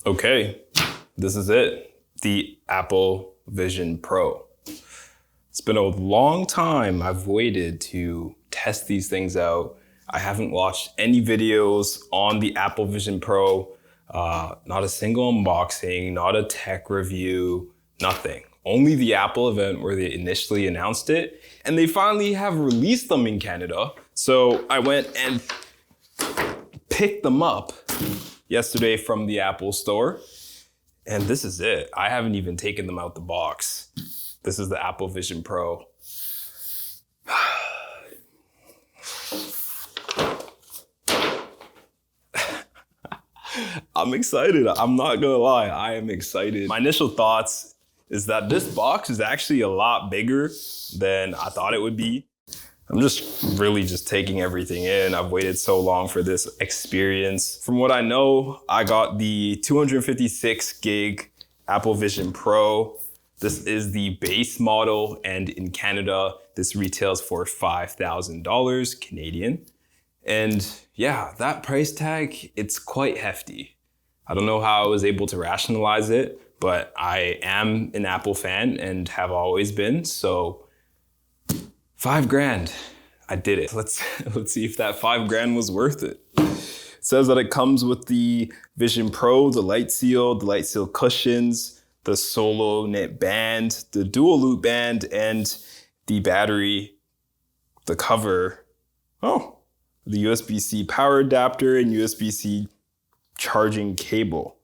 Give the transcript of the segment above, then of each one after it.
Okay, this is it. The Apple Vision Pro. It's been a long time I've waited to test these things out. I haven't watched any videos on the Apple Vision Pro, not a single unboxing, not a tech review, nothing. Only the Apple event where they initially announced it, and they finally have released them in Canada. So I went and picked them up yesterday from the Apple store, and this is it. I haven't even taken them out the box. This is the Apple Vision Pro. I'm excited. I'm not gonna lie, I am excited. My initial thoughts is that this box is actually a lot bigger than I thought it would be. I'm really taking everything in. I've waited so long for this experience. From what I know, I got the 256 gig Apple Vision Pro. This is the base model, and in Canada, this retails for $5,000 Canadian. And yeah, that price tag, it's quite hefty. I don't know how I was able to rationalize it, but I am an Apple fan and have always been, so $5,000, I did it. Let's see if that $5,000 was worth it. It says that it comes with the Vision Pro, the light seal cushions, the solo knit band, the dual loop band, and the battery, the cover. Oh, the USB-C power adapter and USB-C charging cable.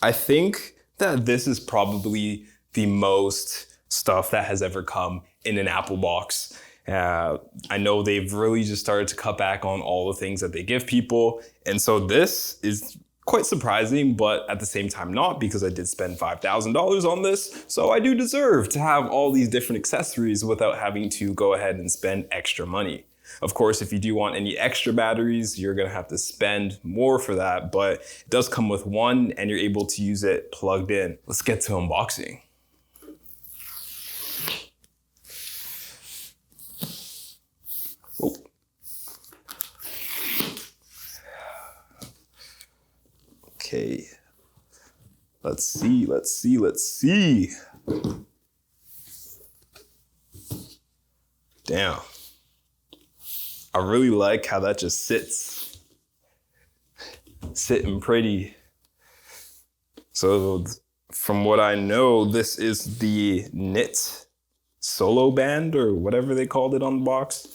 I think that this is probably the most stuff that has ever come in an Apple box. I know they've really just started to cut back on all the things that they give people. And so this is quite surprising, but at the same time not, because I did spend $5,000 on this. So I do deserve to have all these different accessories without having to go ahead and spend extra money. Of course, if you do want any extra batteries, you're gonna have to spend more for that, but it does come with one and you're able to use it plugged in. Let's get to unboxing. Oh. Okay, let's see. Damn. I really like how that just sitting pretty. So from what I know, this is the knit solo band or whatever they called it on the box.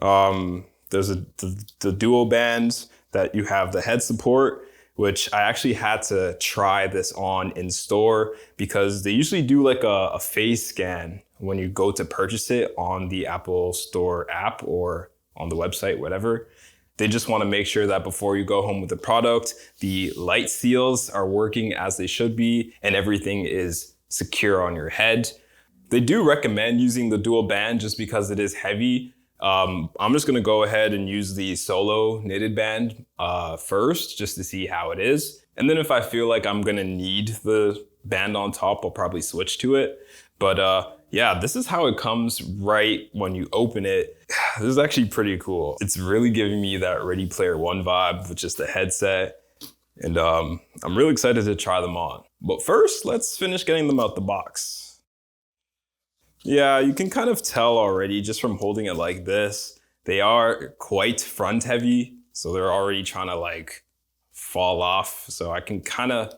There's the dual band that you have the head support, which I actually had to try this on in store because they usually do like a face scan when you go to purchase it on the Apple Store app or on the website, whatever. They just want to make sure that before you go home with the product, the light seals are working as they should be and everything is secure on your head. They do recommend using the dual band just because it is heavy. I'm just gonna go ahead and use the solo knitted band first, just to see how it is. And then if I feel like I'm gonna need the band on top, I'll probably switch to it. But yeah, this is how it comes right when you open it. This is actually pretty cool. It's really giving me that Ready Player One vibe with just the headset. And I'm really excited to try them on. But first, let's finish getting them out the box. Yeah, you can kind of tell already just from holding it like this. They are quite front heavy, so they're already trying to like fall off. So I can kind of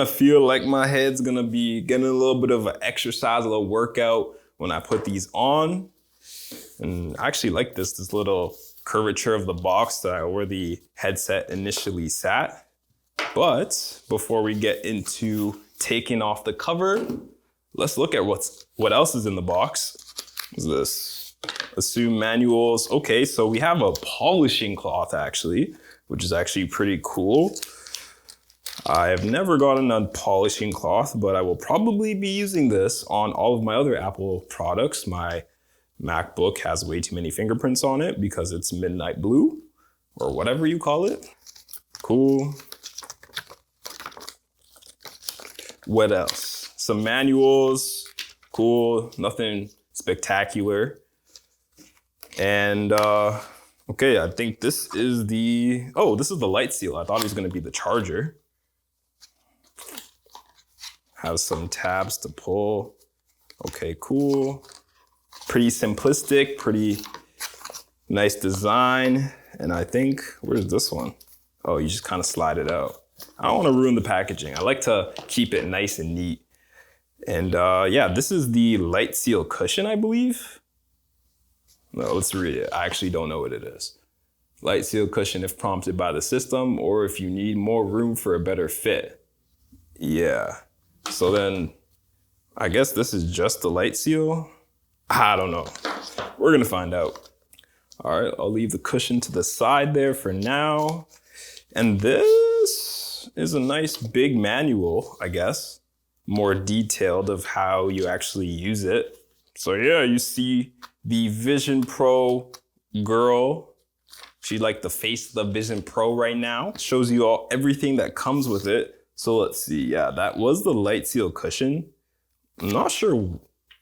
feel like my head's gonna be getting a little bit of an exercise, a little workout when I put these on. And I actually like this little curvature of the box where the headset initially sat. But before we get into taking off the cover, let's look at what else is in the box. What's this? Assume manuals. Okay, so we have a polishing cloth actually, which is actually pretty cool. I have never gotten a polishing cloth, but I will probably be using this on all of my other Apple products. My MacBook has way too many fingerprints on it because it's midnight blue or whatever you call it. Cool. What else? Some manuals. Cool. Nothing spectacular. And okay, I think this is the light seal. I thought it was going to be the charger. Has some tabs to pull. Okay, cool. Pretty simplistic, pretty nice design. And I think, where's this one? Oh, you just kind of slide it out. I don't want to ruin the packaging. I like to keep it nice and neat. And yeah, this is the light seal cushion, I believe. No, let's read it. I actually don't know what it is. Light seal cushion if prompted by the system, or if you need more room for a better fit. Yeah. So then I guess this is just the light seal. I don't know. We're gonna find out. All right, I'll leave the cushion to the side there for now. And this is a nice big manual, I guess. More detailed of how you actually use it. So yeah, you see the Vision Pro girl. She like the face of the Vision Pro right now. Shows you all everything that comes with it. So let's see, yeah, that was the light seal cushion. I'm not sure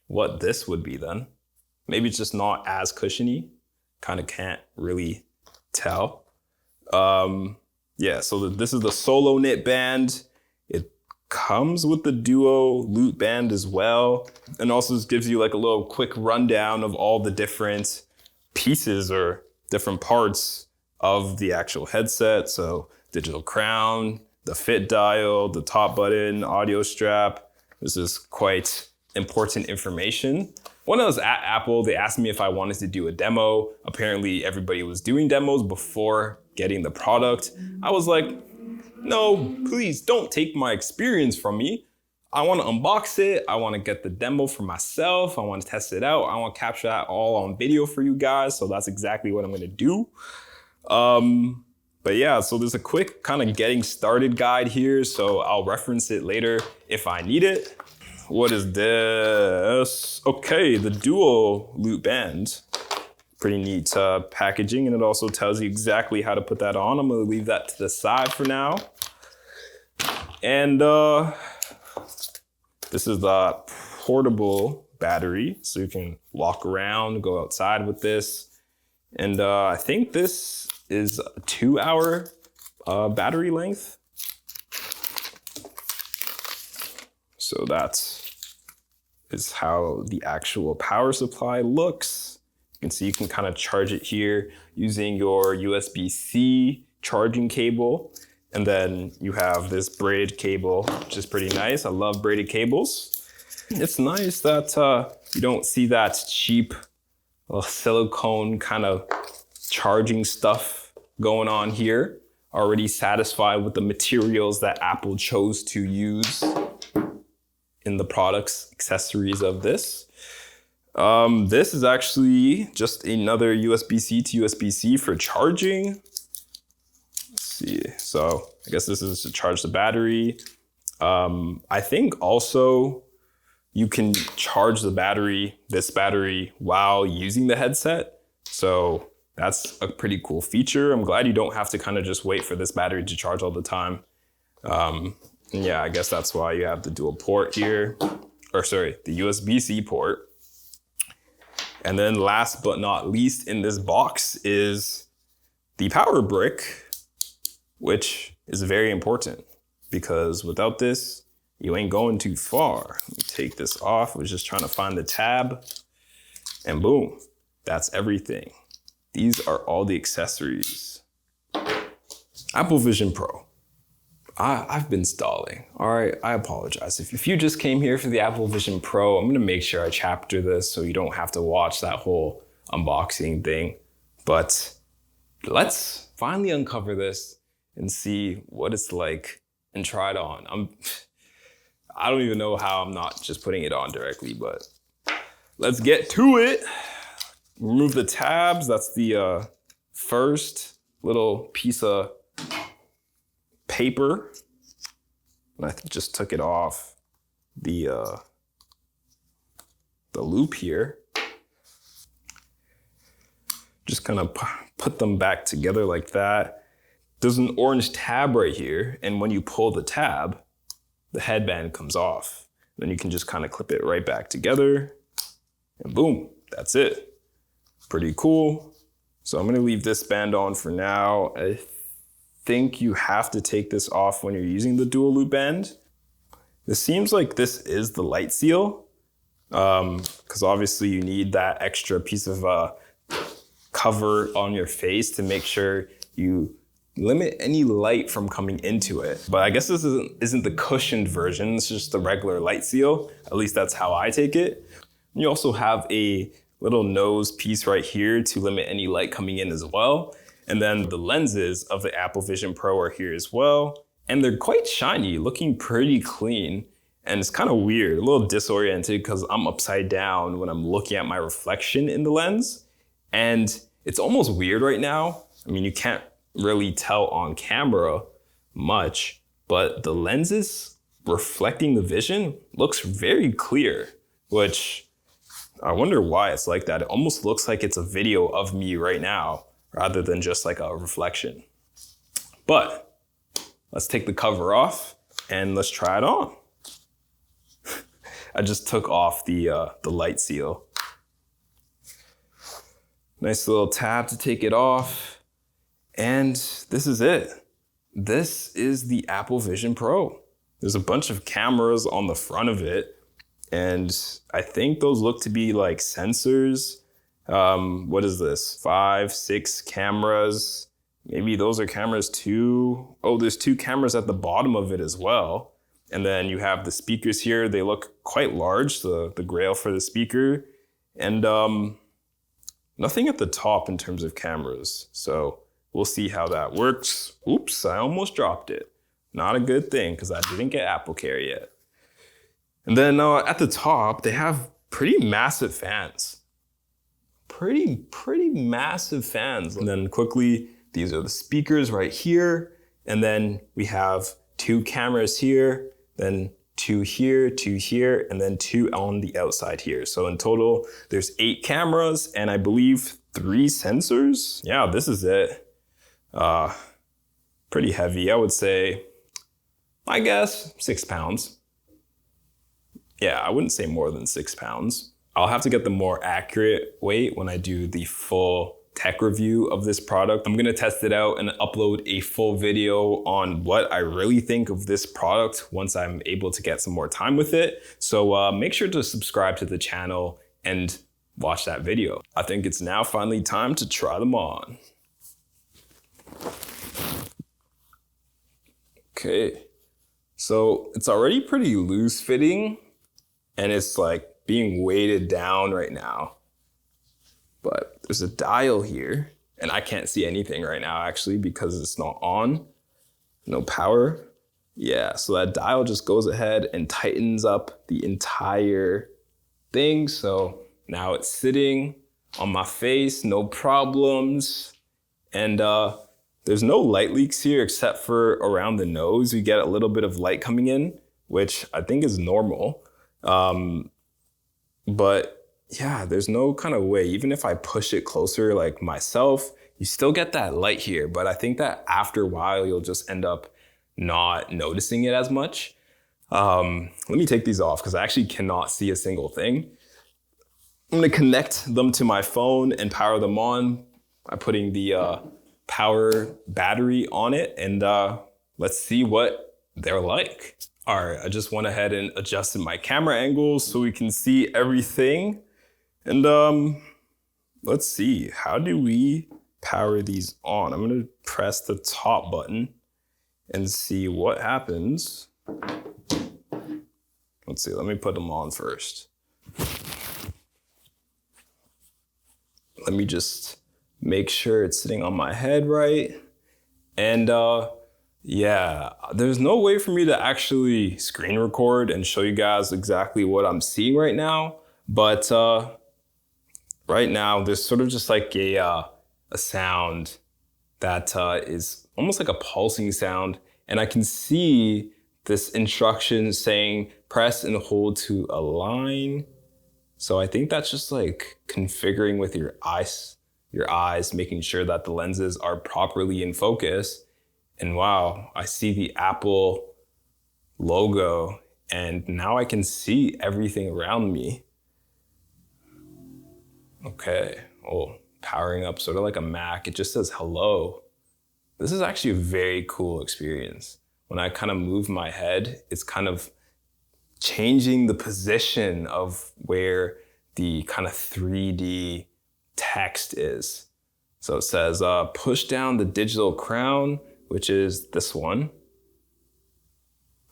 what this would be then. Maybe it's just not as cushiony. Kind of can't really tell. Yeah, so this is the Solo Knit band. It comes with the Duo Loop band as well. And also just gives you like a little quick rundown of all the different pieces or different parts of the actual headset. So digital crown, the fit dial, the top button, audio strap. This is quite important information. When I was at Apple, they asked me if I wanted to do a demo. Apparently everybody was doing demos before getting the product. I was like, no, please don't take my experience from me. I want to unbox it. I want to get the demo for myself. I want to test it out. I want to capture that all on video for you guys. So that's exactly what I'm going to do. But yeah, so there's a quick kind of getting started guide here. So I'll reference it later if I need it. What is this? Okay, the Duo Loop band. Pretty neat packaging, and it also tells you exactly how to put that on. I'm gonna leave that to the side for now. And this is the portable battery, so you can walk around, go outside with this. And I think this is a 2-hour battery length. So that is how the actual power supply looks. You can see you can kind of charge it here using your USB-C charging cable. And then you have this braided cable, which is pretty nice. I love braided cables. It's nice that you don't see that cheap silicone kind of charging stuff going on here. Already satisfied with the materials that Apple chose to use in the products, accessories of this. This is actually just another USB-C to USB-C for charging. Let's see, so I guess this is to charge the battery. I think also you can charge the battery, this battery, while using the headset. So that's a pretty cool feature. I'm glad you don't have to kind of just wait for this battery to charge all the time. Yeah, I guess that's why you have the dual port here, or sorry, the USB-C port. And then last but not least in this box is the power brick, which is very important because without this, you ain't going too far. Let me take this off. I was just trying to find the tab and boom, that's everything. These are all the accessories. Apple Vision Pro. I've been stalling. All right, I apologize. If you just came here for the Apple Vision Pro, I'm gonna make sure I chapter this so you don't have to watch that whole unboxing thing. But let's finally uncover this and see what it's like and try it on. I don't even know how I'm not just putting it on directly, but let's get to it. Remove the tabs. That's the first little piece of paper. And I just took it off the loop here. Just kind of put them back together like that. There's an orange tab right here, and when you pull the tab, the headband comes off. Then you can just kind of clip it right back together, and boom, that's it. Pretty cool. So I'm gonna leave this band on for now. I think you have to take this off when you're using the dual loop band. This seems like this is the light seal, because obviously you need that extra piece of cover on your face to make sure you limit any light from coming into it. But I guess this isn't the cushioned version, it's just the regular light seal. At least that's how I take it. You also have a little nose piece right here to limit any light coming in as well. And then the lenses of the Apple Vision Pro are here as well. And they're quite shiny, looking pretty clean. And it's kind of weird, a little disoriented because I'm upside down when I'm looking at my reflection in the lens. And it's almost weird right now. I mean, you can't really tell on camera much, but the lenses reflecting the vision looks very clear, which I wonder why it's like that. It almost looks like it's a video of me right now rather than just like a reflection. But let's take the cover off and let's try it on. I just took off the light seal. Nice little tab to take it off. And this is it. This is the Apple Vision Pro. There's a bunch of cameras on the front of it. And I think those look to be like sensors. What is this? 5, 6 cameras. Maybe those are cameras too. Oh, there's 2 cameras at the bottom of it as well. And then you have the speakers here. They look quite large, the grail for the speaker. And nothing at the top in terms of cameras. So we'll see how that works. Oops, I almost dropped it. Not a good thing because I didn't get AppleCare yet. And then at the top, they have pretty massive fans. Pretty massive fans. And then quickly, these are the speakers right here. And then we have 2 cameras here, then 2 here, 2 here, and then 2 on the outside here. So in total, there's 8 cameras and I believe 3 sensors. Yeah, this is it. Pretty heavy, I would say, I guess 6 pounds. Yeah, I wouldn't say more than 6 pounds. I'll have to get the more accurate weight when I do the full tech review of this product. I'm gonna test it out and upload a full video on what I really think of this product once I'm able to get some more time with it. So make sure to subscribe to the channel and watch that video. I think it's now finally time to try them on. Okay, so it's already pretty loose fitting and it's like being weighted down right now. But there's a dial here and I can't see anything right now actually because it's not on, no power. Yeah, so that dial just goes ahead and tightens up the entire thing. So now it's sitting on my face, no problems. And there's no light leaks here except for around the nose. You get a little bit of light coming in, which I think is normal. But yeah, there's no kind of way, even if I push it closer like myself, you still get that light here. But I think that after a while, you'll just end up not noticing it as much. Let me take these off because I actually cannot see a single thing. I'm gonna connect them to my phone and power them on by putting the power battery on it. And let's see what they're like. All right, I just went ahead and adjusted my camera angles so we can see everything. And let's see, how do we power these on? I'm gonna press the top button and see what happens. Let's see, let me put them on first. Let me just make sure it's sitting on my head right. And yeah, there's no way for me to actually screen record and show you guys exactly what I'm seeing right now. But right now, there's sort of just like a sound that is almost like a pulsing sound. And I can see this instruction saying press and hold to align. So I think that's just like configuring with your eyes, making sure that the lenses are properly in focus. And wow, I see the Apple logo and now I can see everything around me. Okay, well, powering up sort of like a Mac, it just says hello. This is actually a very cool experience. When I kind of move my head, it's kind of changing the position of where the kind of 3D text is. So it says, push down the digital crown, which is this one.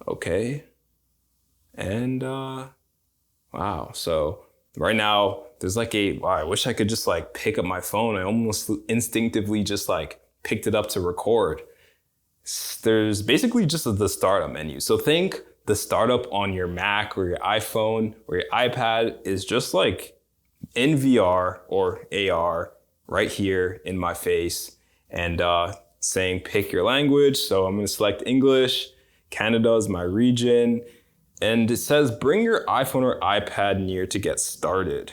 Okay. And wow. So right now there's like wow, I wish I could just like pick up my phone. I almost instinctively just like picked it up to record. There's basically just the startup menu. So think the startup on your Mac or your iPhone or your iPad is just like in VR or AR right here in my face, and saying pick your language. So I'm gonna select English. Canada is my region. And it says bring your iPhone or iPad near to get started.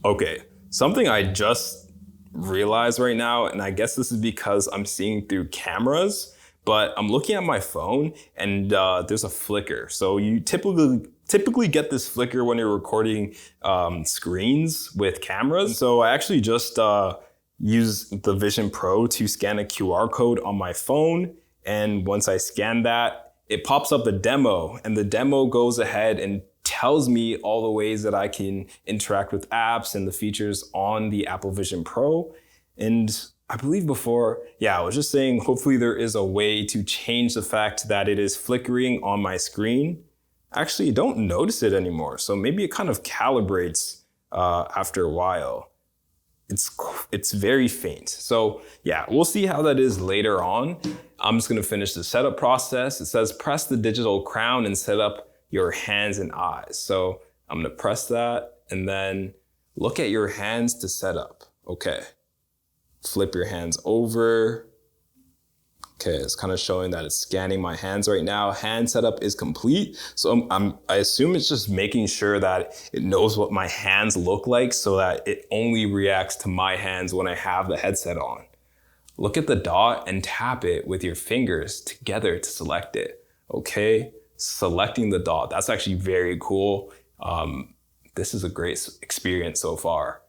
Okay, something I just realized right now, and I guess this is because I'm seeing through cameras, but I'm looking at my phone and there's a flicker. So you typically get this flicker when you're recording screens with cameras. And so I actually just use the Vision Pro to scan a QR code on my phone. And once I scan that, it pops up a demo, and the demo goes ahead and tells me all the ways that I can interact with apps and the features on the Apple Vision Pro. And I believe before, I was just saying, hopefully there is a way to change the fact that it is flickering on my screen. Actually, you don't notice it anymore. So maybe it kind of calibrates after a while. It's very faint. So we'll see how that is later on. I'm just gonna finish the setup process. It says press the digital crown and set up your hands and eyes. So I'm gonna press that and then look at your hands to set up. Okay, flip your hands over. Okay, it's kind of showing that it's scanning my hands right now. Hand setup is complete. So I assume it's just making sure that it knows what my hands look like so that it only reacts to my hands when I have the headset on. Look at the dot and tap it with your fingers together to select it. Okay, selecting the dot, that's actually very cool. This is a great experience so far.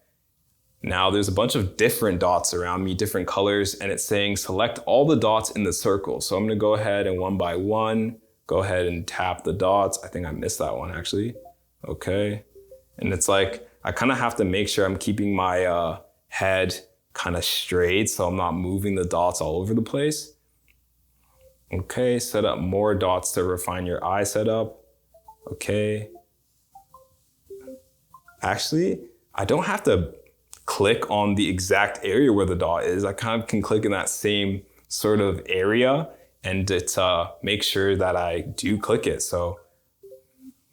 Now there's a bunch of different dots around me, different colors, and it's saying select all the dots in the circle. So I'm gonna go ahead and one by one, go ahead and tap the dots. I think I missed that one actually. Okay, and it's like, I kind of have to make sure I'm keeping my head kind of straight so I'm not moving the dots all over the place. Okay, set up more dots to refine your eye setup. Okay. Actually, I don't have to click on the exact area where the dot is. I kind of can click in that same sort of area and it makes sure that I do click it. So,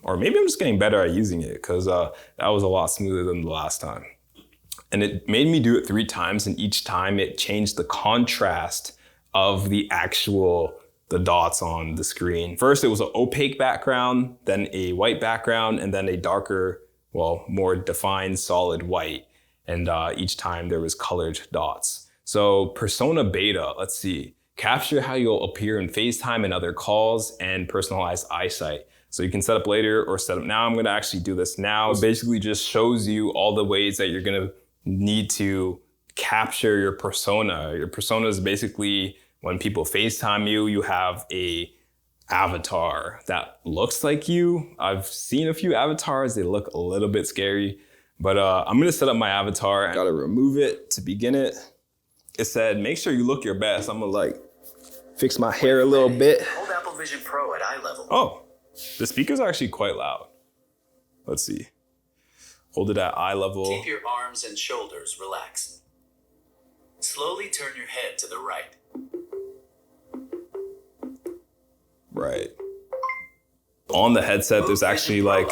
or maybe I'm just getting better at using it because that was a lot smoother than the last time. And it made me do it 3 times, and each time it changed the contrast of the dots on the screen. First, it was an opaque background, then a white background, and then a darker, more defined solid white. And each time there was colored dots. So persona beta, let's see. Capture how you'll appear in FaceTime and other calls, and personalized eyesight. So you can set up later or set up now. I'm gonna actually do this now. It basically just shows you all the ways that you're gonna need to capture your persona. Your persona is basically when people FaceTime you, you have a avatar that looks like you. I've seen a few avatars, they look a little bit scary. But I'm gonna set up my avatar. I gotta remove it to begin it. It said, make sure you look your best. I'm gonna like fix my hair a little bit. Hold Apple Vision Pro at eye level. Oh, the speakers are actually quite loud. Let's see. Hold it at eye level. Keep your arms and shoulders relaxed. Slowly turn your head to the right. Right. On the headset, there's actually like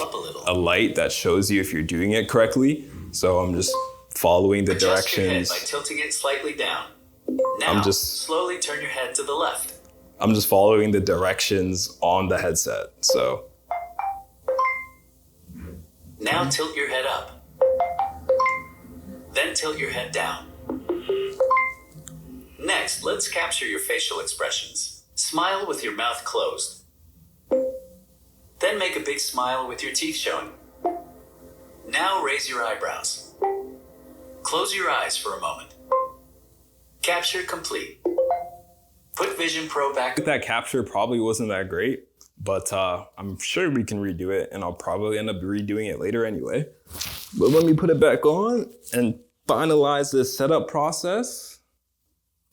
a light that shows you if you're doing it correctly. So I'm just following the directions. Adjust your head by tilting it slightly down. Now, slowly turn your head to the left. I'm just following the directions on the headset, so. Now tilt your head up. Then tilt your head down. Next, let's capture your facial expressions. Smile with your mouth closed. Then make a big smile with your teeth showing. Now raise your eyebrows. Close your eyes for a moment. Capture complete. Put Vision Pro back. That capture probably wasn't that great, but I'm sure we can redo it, and I'll probably end up redoing it later anyway. But let me put it back on and finalize this setup process.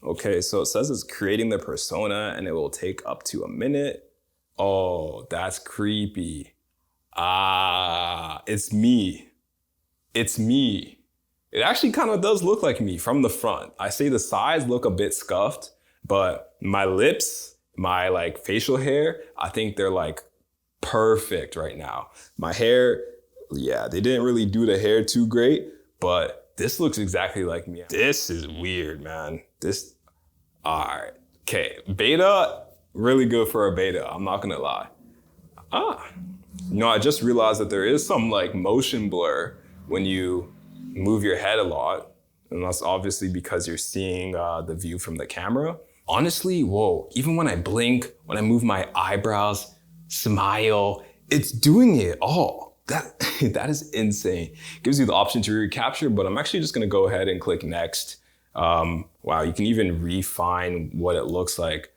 Okay, so it says it's creating the persona and it will take up to a minute. Oh, that's creepy. Ah, it's me. It's me. It actually kind of does look like me from the front. I say the sides look a bit scuffed, but my lips, my like facial hair, I think they're like perfect right now. My hair, yeah, they didn't really do the hair too great, but this looks exactly like me. This is weird, man. All right. Okay, beta, really good for a beta, I'm not gonna lie. I just realized that there is some like motion blur when you move your head a lot. And that's obviously because you're seeing the view from the camera. Honestly, whoa, even when I blink, when I move my eyebrows, smile, it's doing it all. That is insane. Gives you the option to recapture, but I'm actually just gonna go ahead and click next. Wow, you can even refine what it looks like.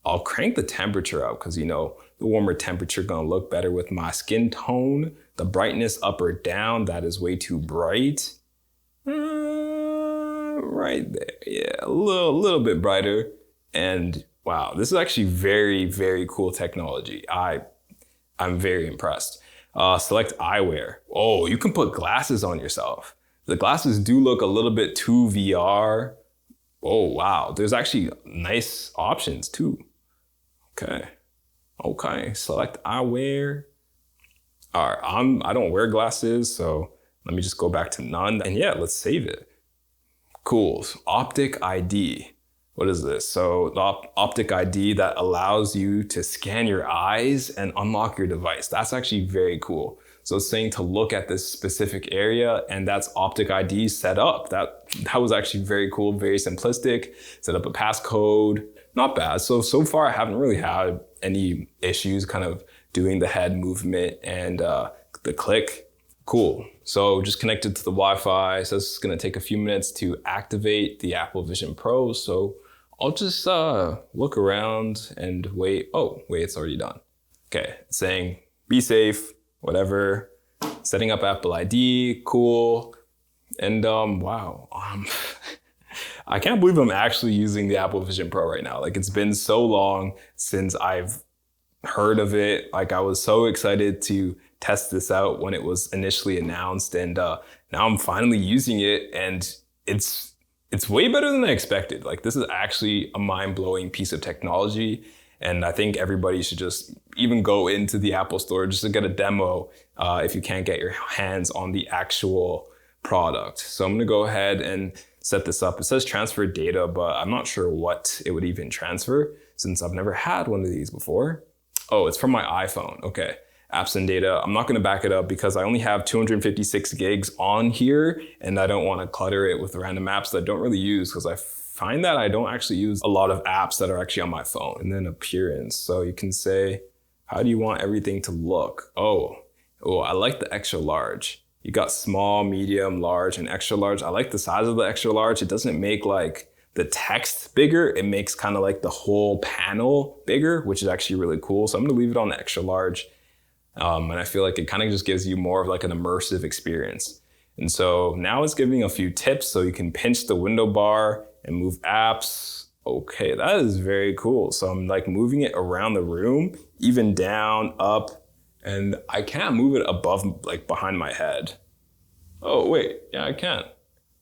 I'll crank the temperature up because, the warmer temperature gonna look better with my skin tone. The brightness up or down, that is way too bright. Right there, yeah, a little bit brighter. And wow, this is actually very, very cool technology. I'm very impressed. Select eyewear. Oh, you can put glasses on yourself. The glasses do look a little bit too VR. Oh, wow. There's actually nice options too. Okay. Select eyewear. All right, I don't wear glasses, so let me just go back to none. And yeah, let's save it. Cool. So optic ID. What is this? So the optic ID that allows you to scan your eyes and unlock your device. That's actually very cool. So it's saying to look at this specific area, and that's optic ID set up. That was actually very cool, very simplistic. Set up a passcode, not bad. So far I haven't really had any issues kind of doing the head movement and the click. Cool. So just connected to the Wi-Fi. So it's gonna take a few minutes to activate the Apple Vision Pro. So I'll just look around and wait. Oh, wait, it's already done. Okay, it's saying be safe, whatever. Setting up Apple ID, cool. And wow, I can't believe I'm actually using the Apple Vision Pro right now. Like, it's been so long since I've heard of it. Like, I was so excited to test this out when it was initially announced, and now I'm finally using it, and it's way better than I expected. Like, this is actually a mind-blowing piece of technology, and I think everybody should just even go into the Apple Store just to get a demo if you can't get your hands on the actual product. So I'm gonna go ahead and set this up. It says transfer data, but I'm not sure what it would even transfer since I've never had one of these before. Oh, it's from my iPhone. Okay. Apps and data. I'm not going to back it up because I only have 256 gigs on here, and I don't want to clutter it with random apps that I don't really use, because I find that I don't actually use a lot of apps that are actually on my phone. And then appearance. So you can say, how do you want everything to look? Oh, I like the extra large. You got small, medium, large, and extra large. I like the size of the extra large. It doesn't make like the text bigger. It makes kind of like the whole panel bigger, which is actually really cool. So I'm going to leave it on the extra large. And I feel like it kind of just gives you more of like an immersive experience. And so now it's giving a few tips. So you can pinch the window bar and move apps. Okay, that is very cool. So I'm like moving it around the room, even down, up, and I can't move it above, like behind my head. Oh wait, yeah, I can.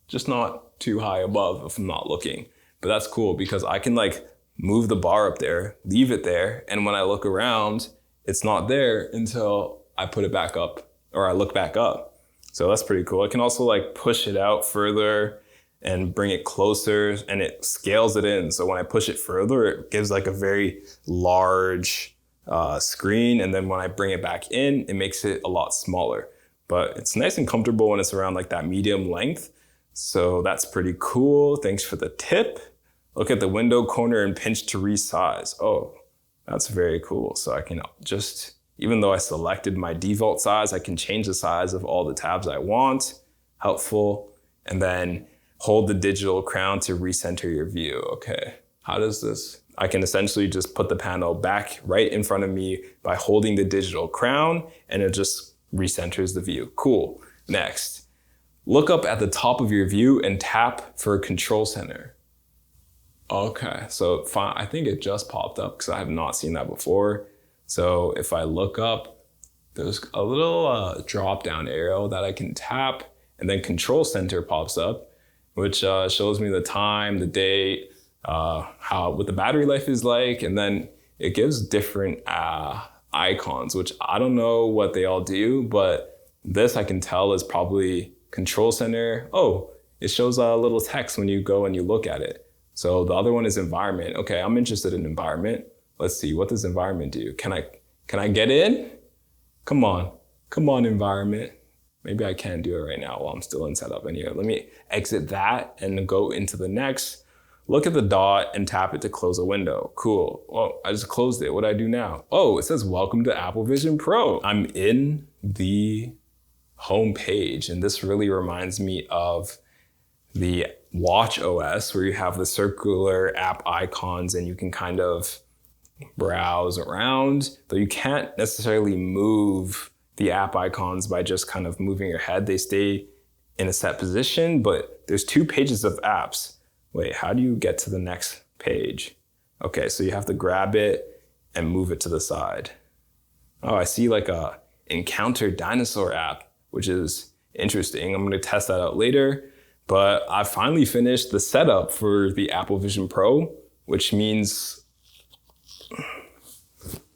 Just not too high above if I'm not looking. But that's cool because I can like move the bar up there, leave it there, and when I look around, it's not there until I put it back up or I look back up. So that's pretty cool. I can also like push it out further and bring it closer, and it scales it in. So when I push it further, it gives like a very large screen. And then when I bring it back in, it makes it a lot smaller. But it's nice and comfortable when it's around like that medium length. So that's pretty cool. Thanks for the tip. Look at the window corner and pinch to resize. Oh, that's very cool. So I can just, even though I selected my default size, I can change the size of all the tabs I want. Helpful. And then hold the digital crown to recenter your view. Okay, how does this? I can essentially just put the panel back right in front of me by holding the digital crown, and it just recenters the view. Cool. Next, look up at the top of your view and tap for Control Center. Okay, so fine. I think it just popped up because I have not seen that before. So if I look up, there's a little drop down arrow that I can tap, and then Control Center pops up, which shows me the time, the date, what the battery life is like, and then it gives different icons, which I don't know what they all do, but this I can tell is probably Control Center. Oh, it shows a little text when you go and you look at it. So the other one is environment. Okay, I'm interested in environment. Let's see, what does environment do? Can I get in? Come on, environment. Maybe I can't do it right now while I'm still in setup. Anyway, let me exit that and go into the next. Look at the dot and tap it to close a window. Cool. Well, I just closed it. What do I do now? Oh, it says welcome to Apple Vision Pro. I'm in the home page, and this really reminds me of the Watch OS, where you have the circular app icons and you can kind of browse around, though you can't necessarily move the app icons by just kind of moving your head. They stay in a set position, but there's 2 pages of apps. Wait, how do you get to the next page? Okay, so you have to grab it and move it to the side. Oh, I see like a Encounter Dinosaur app, which is interesting. I'm gonna test that out later. But I finally finished the setup for the Apple Vision Pro, which means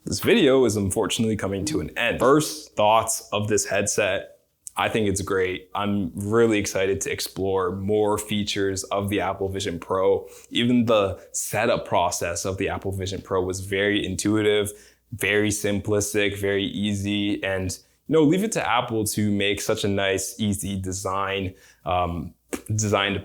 this video is unfortunately coming to an end. First thoughts of this headset, I think it's great. I'm really excited to explore more features of the Apple Vision Pro. Even the setup process of the Apple Vision Pro was very intuitive, very simplistic, very easy, and leave it to Apple to make such a nice, easy designed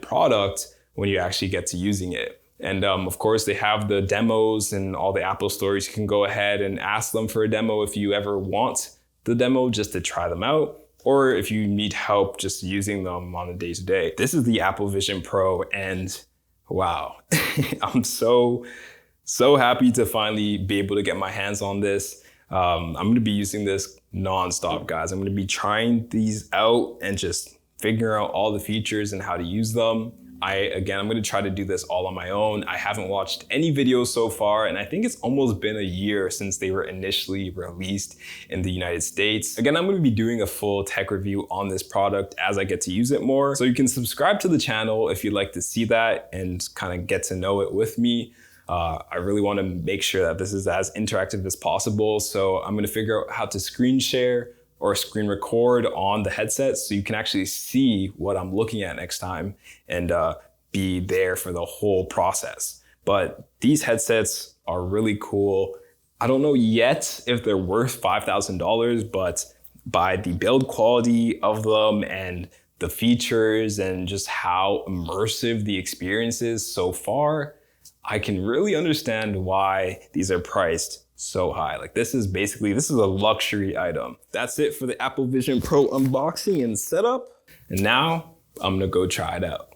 product when you actually get to using it. And of course, they have the demos and all the Apple stores. You can go ahead and ask them for a demo if you ever want the demo just to try them out, or if you need help just using them on a day-to-day. This is the Apple Vision Pro, and wow, I'm so happy to finally be able to get my hands on this. I'm gonna be using this nonstop, guys. I'm gonna be trying these out and just figuring out all the features and how to use them. I'm gonna try to do this all on my own. I haven't watched any videos so far, and I think it's almost been a year since they were initially released in the United States. Again, I'm gonna be doing a full tech review on this product as I get to use it more. So you can subscribe to the channel if you'd like to see that and kind of get to know it with me. I really wanna make sure that this is as interactive as possible. So I'm gonna figure out how to screen share or screen record on the headset so you can actually see what I'm looking at next time and be there for the whole process. But these headsets are really cool. I don't know yet if they're worth $5,000, but by the build quality of them and the features and just how immersive the experience is so far, I can really understand why these are priced so high. Like this is a luxury item. That's it for the Apple Vision Pro unboxing and setup. And now I'm gonna go try it out.